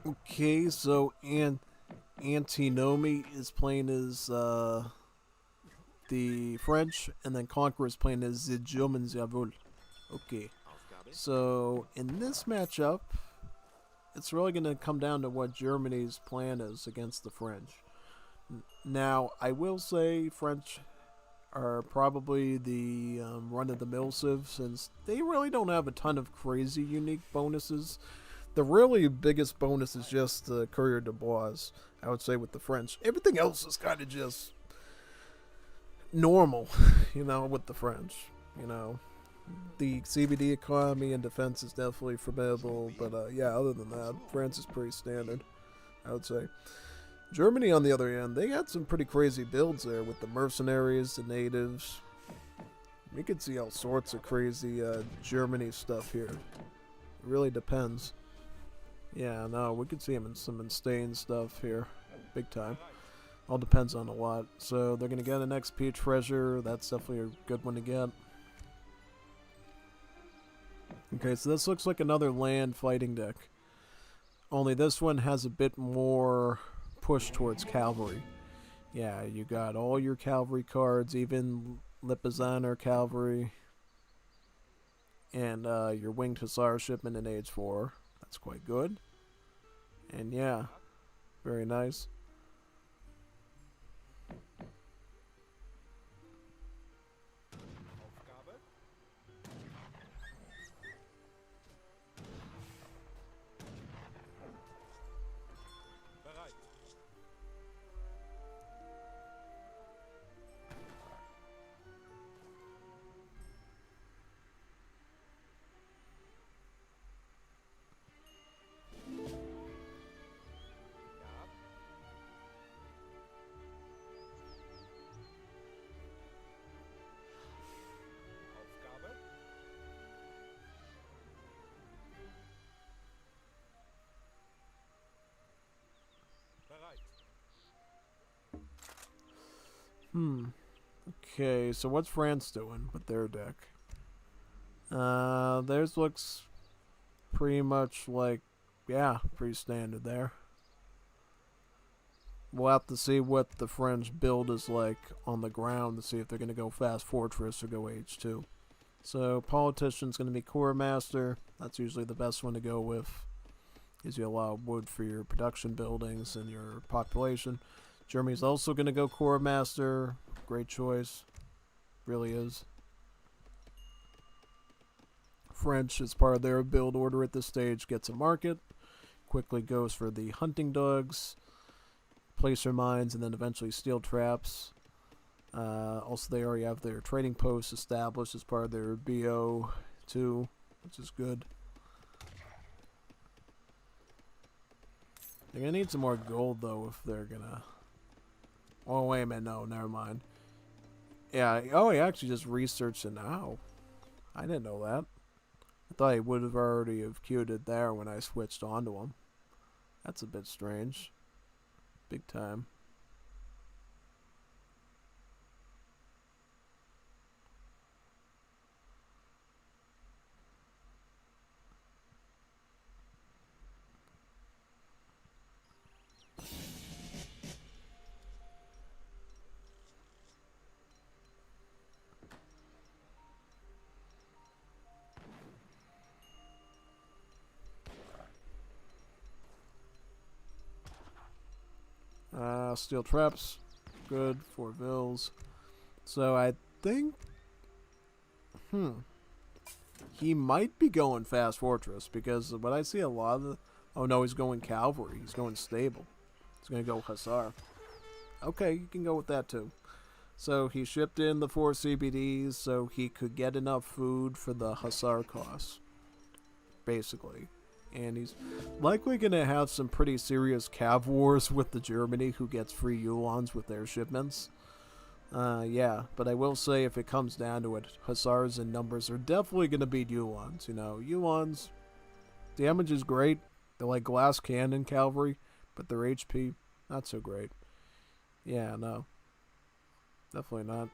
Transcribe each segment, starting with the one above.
Okay, so AntiNomy is playing as the French, and then Conqueror is playing as the Germans. Jawohl. Okay, so in this matchup, it's really going to come down to what Germany's plan is against the French. Now, I will say French are probably the run-of-the-mill civ, since they really don't have a ton of crazy unique bonuses. The really biggest bonus is just the Courier de Bois, I would say, with the French. Everything else is kind of just normal, with the French. You know, the CBD economy and defense is definitely formidable, but yeah, other than that, France is pretty standard, I would say. Germany, on the other hand, they had some pretty crazy builds there with the mercenaries, the natives. We could see all sorts of crazy Germany stuff here. It really depends. Yeah, no, we could see them in some insane stuff here. Big time. All depends on a lot. So they're going to get an XP treasure. That's definitely a good one to get. Okay, so this looks like another land fighting deck. Only this one has a bit more push towards cavalry. Yeah, you got all your cavalry cards, even Lipizzaner cavalry. And your winged hussar shipment in age 4. That's quite good. And yeah, very nice. Okay, so what's France doing with their deck? Theirs looks pretty much like, yeah, pretty standard there. We'll have to see what the French build is like on the ground to see if they're going to go Fast Fortress or go H2. So, Politician's going to be Core Master. That's usually the best one to go with. Gives you a lot of wood for your production buildings and your population. Germany's also going to go Core Master. Great choice. Really is. French, as part of their build order at this stage, gets a market. Quickly goes for the hunting dogs, placer mines, and then eventually steel traps. Also, they already have their trading posts established as part of their BO2, which is good. They're going to need some more gold, though, if they're going to... Oh, wait a minute. No, never mind. Yeah, oh, he actually just researched it now. I didn't know that. I thought he would have already have queued it there when I switched onto him. That's a bit strange. Big time. Steel traps. Good. 4 vills. So I think... He might be going Fast Fortress, because what I see a lot of the... Oh no, he's going Cavalry. He's going Stable. He's going to go Hussar. Okay, you can go with that too. So he shipped in the 4 CBDs so he could get enough food for the Hussar costs. Basically. And he's likely going to have some pretty serious cav wars with the Germany, who gets free Ulans with their shipments. Yeah, but I will say, if it comes down to it, Hussars in numbers are definitely going to beat Ulans. Ulans, damage is great. They're like glass cannon cavalry, but their HP, not so great. Yeah, no. Definitely not.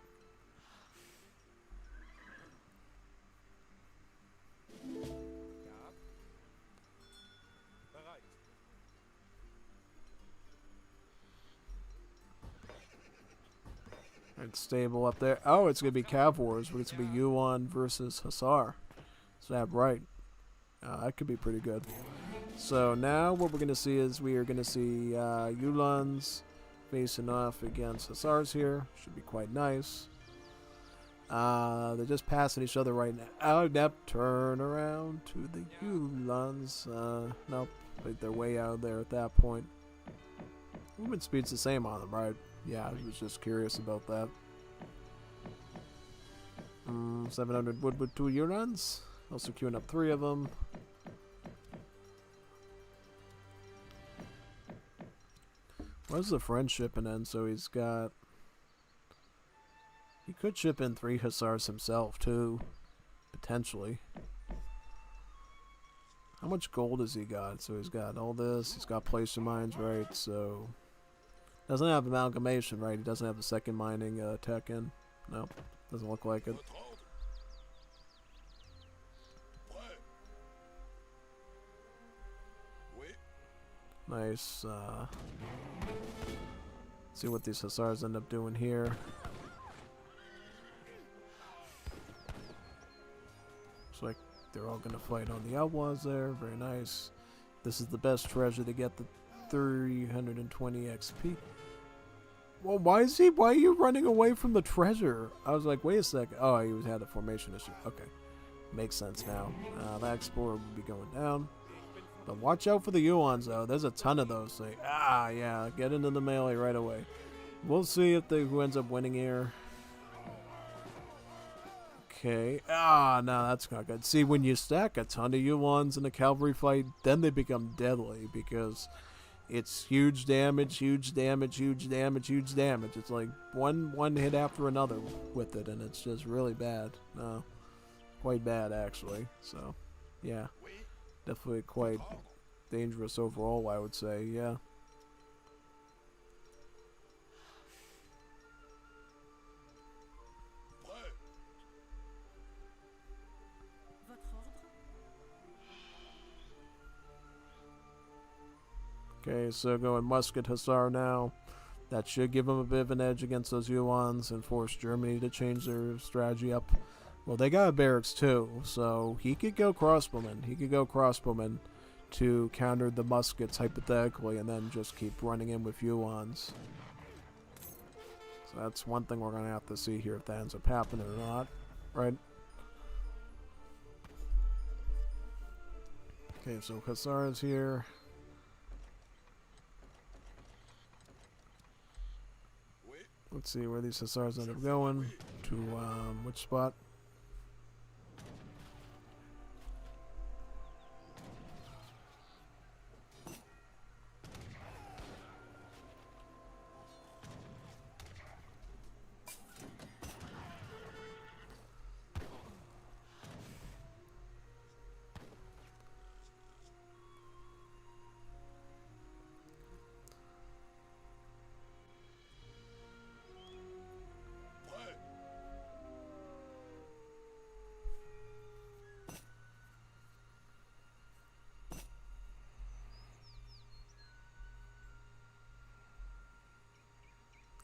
Alright, stable up there. Oh, it's going to be Cav Wars. It's going to be Yuan versus Hussar. Is that right? That could be pretty good. So now what we're going to see is we are going to see Yulans facing off against Hussars here. Should be quite nice. They're just passing each other right now. Oh, yep. Turn around to the Yulans. Nope. But they're way out there at that point. Movement speed's the same on them, right? Yeah, I was just curious about that. 700 wood with 2 Yulans. Also queuing up 3 of them. Where's the friend shipping in? So he's got... He could ship in 3 Hussars himself, too. Potentially. How much gold has he got? So he's got all this. He's got placer mines, right? So... Doesn't have amalgamation, right? He doesn't have the second mining tech in. Nope. Doesn't look like it. Nice. See what these Hussars end up doing here. Looks like they're all going to fight on the outlaws there. Very nice. This is the best treasure to get the 320 XP. Well, why are you running away from the treasure? I was like, wait a second. Oh, he had a formation issue. Okay. Makes sense now. That explorer will be going down. But watch out for the Yuans, though. There's a ton of those. Like, yeah. Get into the melee right away. We'll see if who ends up winning here. Okay. No, that's not good. See, when you stack a ton of Yuans in a cavalry fight, then they become deadly because it's huge damage, huge damage, huge damage, huge damage. It's like one hit after another with it, and it's just really bad. No, quite bad, actually. So, yeah. Definitely quite dangerous overall, I would say, yeah. Okay, so going Musket Hussar now. That should give them a bit of an edge against those Yuans and force Germany to change their strategy up. Well, they got barracks too, so he could go crossbowman. He could go crossbowman to counter the muskets hypothetically and then just keep running in with Yuans. So that's one thing we're going to have to see here if that ends up happening or not, right? Okay, so Hussar is here. Let's see where these Hussars end up going. To which spot?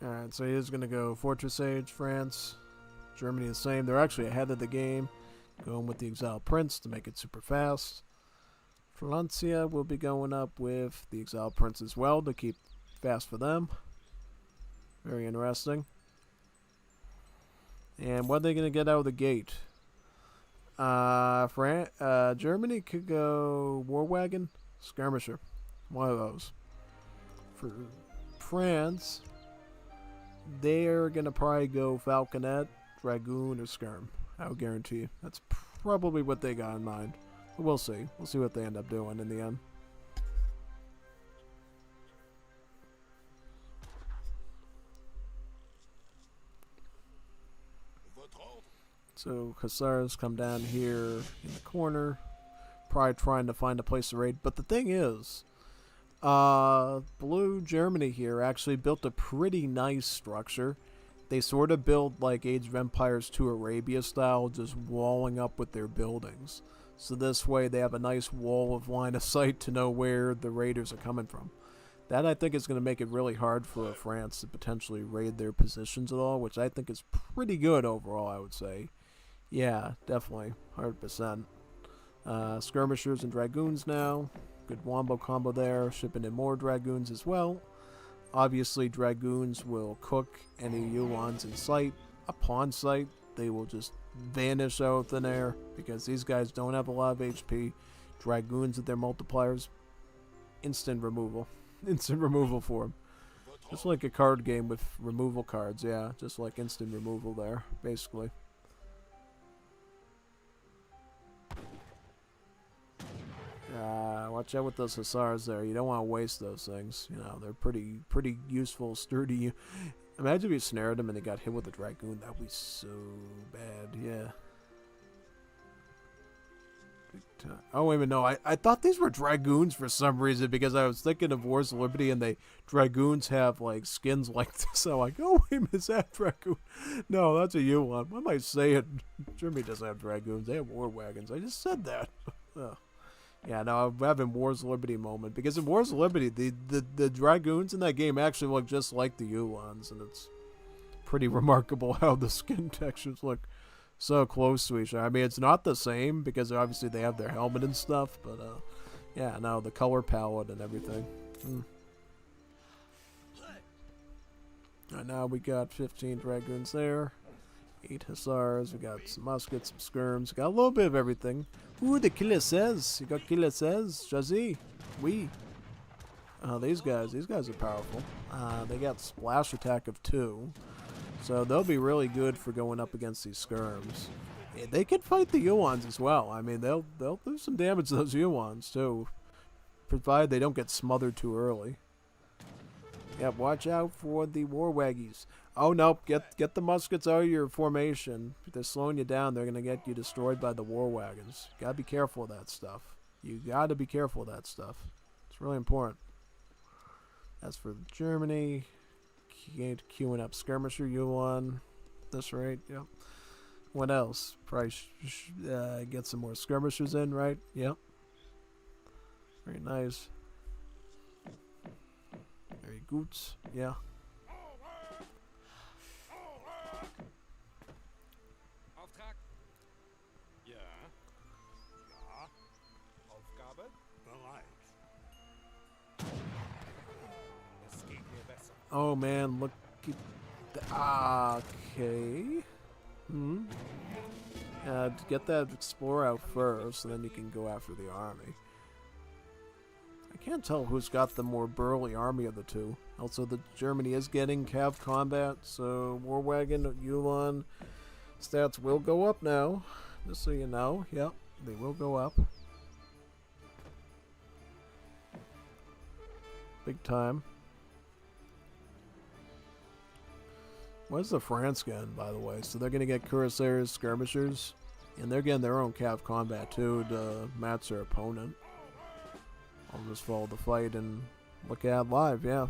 Alright, so he is going to go Fortress Age, France. Germany the same. They're actually ahead of the game. Going with the Exiled Prince to make it super fast. Francia will be going up with the Exiled Prince as well to keep fast for them. Very interesting. And what are they going to get out of the gate? Germany could go War Wagon, Skirmisher. One of those. For France, they're going to probably go Falconet, Dragoon, or Skirm. I would guarantee you. That's probably what they got in mind. But we'll see. We'll see what they end up doing in the end. So Hussars come down here in the corner, probably trying to find a place to raid. But the thing is, Blue Germany here actually built a pretty nice structure. They sort of build like Age of Empires 2 Arabia style, just walling up with their buildings. So this way they have a nice wall of line of sight to know where the raiders are coming from. That I think is going to make it really hard for France to potentially raid their positions at all, which I think is pretty good overall, I would say. Yeah, definitely. 100%. Skirmishers and Dragoons now. Good wombo combo there. Shipping in more Dragoons as well. Obviously, Dragoons will cook any Uhlans in sight. Upon sight, they will just vanish out of thin air because these guys don't have a lot of HP. Dragoons with their multipliers, instant removal. Instant removal for them. Just like a card game with removal cards, yeah. Just like instant removal there, basically. Watch out with those Hussars there. You don't want to waste those things. You know, they're pretty useful, sturdy. Imagine if you snared them and they got hit with a Dragoon. That would be so bad, yeah. Oh, wait a minute, no. I thought these were Dragoons for some reason because I was thinking of Wars of Liberty and Dragoons have, like, skins like this. I'm like, oh, wait a minute, is that Dragoon? No, that's a Ulan. Why am I saying Germany doesn't have Dragoons? They have war wagons. I just said that. Oh. Yeah, no, I'm having Wars of Liberty moment because in Wars of Liberty, the Dragoons in that game actually look just like the Ulans, and it's pretty remarkable how the skin textures look so close to each other. I mean, it's not the same because obviously they have their helmet and stuff, but yeah, no, the color palette and everything. Right now we got 15 Dragoons there, 8 Hussars, we got some muskets, some skirms, got a little bit of everything. Ooh, the killer says. You got killer says. Jazzy. We. These guys are powerful. They got splash attack of 2. So they'll be really good for going up against these skirms. Yeah, they can fight the Uhlans as well. I mean, they'll do some damage to those Uhlans too. Provided they don't get smothered too early. Yep, watch out for the war waggies. Oh, nope. Get the muskets out of your formation. If they're slowing you down, they're going to get you destroyed by the war wagons. You got to be careful of that stuff. You got to be careful of that stuff. It's really important. As for Germany, queuing up skirmisher Yuan. This rate, yep. What else? Probably get some more skirmishers in, right? Yep. Very nice. Very good. Yeah. Oh man, look at the, okay. Get that explorer out first, and then you can go after the army. I can't tell who's got the more burly army of the two. Also, the Germany is getting cav combat, so war wagon, Ulan stats will go up now. Just so you know, yep, they will go up. Big time. What's the France getting, by the way? So they're going to get cuirassiers, skirmishers, and they're getting their own cav combat too to match their opponent. I'll just follow the fight and look at it live, yeah.